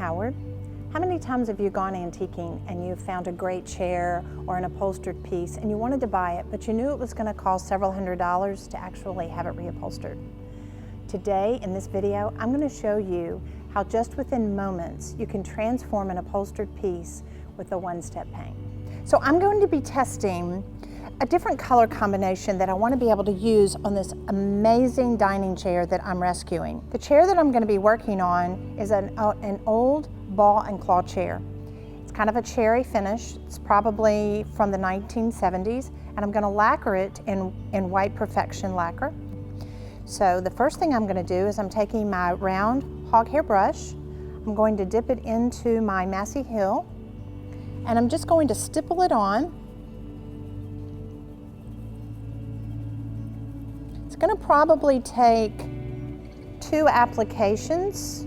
Howard. How many times have you gone antiquing and you found a great chair or an upholstered piece and you wanted to buy it, but you knew it was going to cost several $100s to actually have it reupholstered? Today in this video, I'm going to show you how just within moments you can transform an upholstered piece with a one-step paint. So I'm going to be testing a different color combination that I want to be able to use on this amazing dining chair that I'm rescuing. The chair that I'm going to be working on is an old ball and claw chair. It's kind of a cherry finish. It's probably from the 1970s, and I'm going to lacquer it in White Perfection lacquer. So the first thing I'm going to do is I'm taking my round hog hair brush. I'm going to dip it into my Massey Hill, and I'm just going to stipple it on. It's going to probably take 2 applications,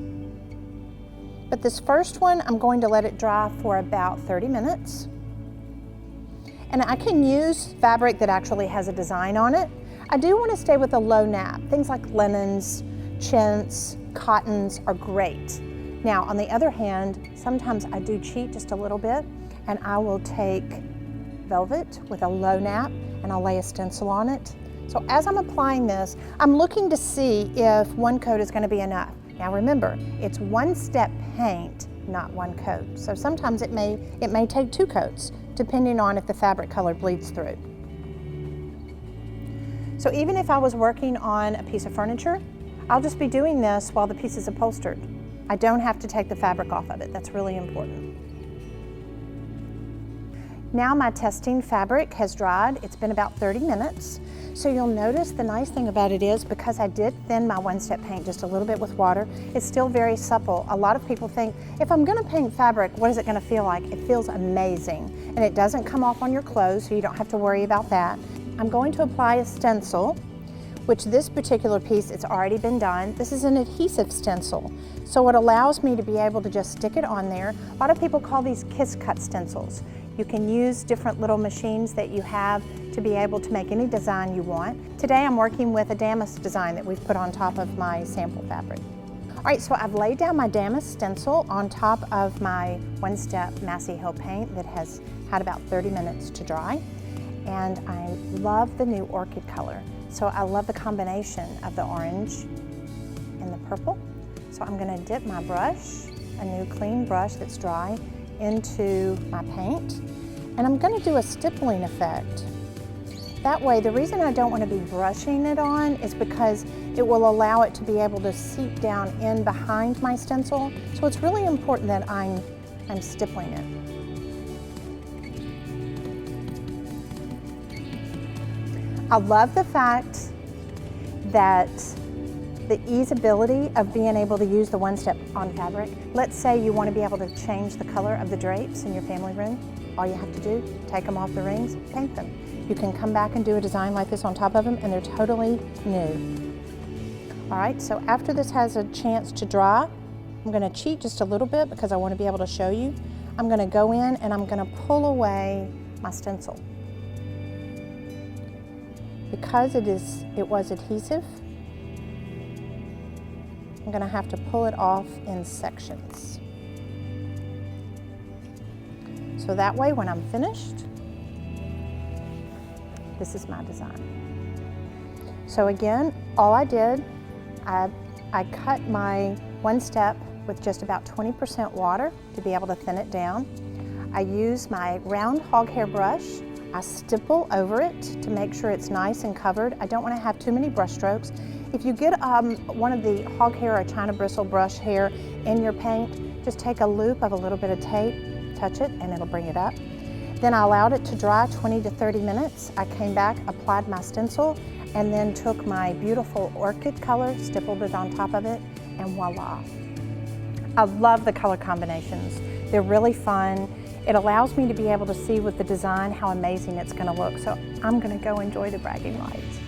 but this first one I'm going to let it dry for about 30 minutes. And I can use fabric that actually has a design on it. I do want to stay with a low nap. Things like linens, chintz, cottons are great. Now on the other hand, sometimes I do cheat just a little bit, and I will take velvet with a low nap and I'll lay a stencil on it. So as I'm applying this, I'm looking to see if one coat is going to be enough. Now remember, it's one-step paint, not one coat. So sometimes it may take 2 coats, depending on if the fabric color bleeds through. So even if I was working on a piece of furniture, I'll just be doing this while the piece is upholstered. I don't have to take the fabric off of it. That's really important. Now my testing fabric has dried. It's been about 30 minutes. So you'll notice the nice thing about it is, because I did thin my one-step paint just a little bit with water, it's still very supple. A lot of people think, if I'm going to paint fabric, what is it going to feel like? It feels amazing, and it doesn't come off on your clothes, so you don't have to worry about that. I'm going to apply a stencil, which this particular piece, it's already been done. This is an adhesive stencil, so it allows me to be able to just stick it on there. A lot of people call these kiss cut stencils. You can use different little machines that you have to be able to make any design you want. Today I'm working with a damask design that we've put on top of my sample fabric. All right, so I've laid down my damask stencil on top of my one-step Massey Hill paint that has had about 30 minutes to dry. And I love the new orchid color. So I love the combination of the orange and the purple. So I'm gonna dip my brush, a new clean brush that's dry, into my paint, and I'm going to do a stippling effect. That way, the reason I don't want to be brushing it on is because it will allow it to be able to seep down in behind my stencil. So it's really important that I'm stippling it. I love the fact that the easeability of being able to use the one-step on fabric. Let's say you want to be able to change the color of the drapes in your family room. All you have to do, take them off the rings, paint them. You can come back and do a design like this on top of them, and they're totally new. All right, so after this has a chance to dry, I'm going to cheat just a little bit because I want to be able to show you. I'm going to go in and I'm going to pull away my stencil. Because it was adhesive, I'm going to have to pull it off in sections. So that way when I'm finished, this is my design. So again, all I did, I cut my one step with just about 20% water to be able to thin it down. I use my round hog hair brush. I stipple over it to make sure it's nice and covered. I don't want to have too many brush strokes. If you get one of the hog hair or China bristle brush hair in your paint, just take a loop of a little bit of tape, touch it, and it'll bring it up. Then I allowed it to dry 20 to 30 minutes. I came back, applied my stencil, and then took my beautiful orchid color, stippled it on top of it, and voila. I love the color combinations. They're really fun. It allows me to be able to see with the design how amazing it's going to look. So I'm going to go enjoy the bragging rights.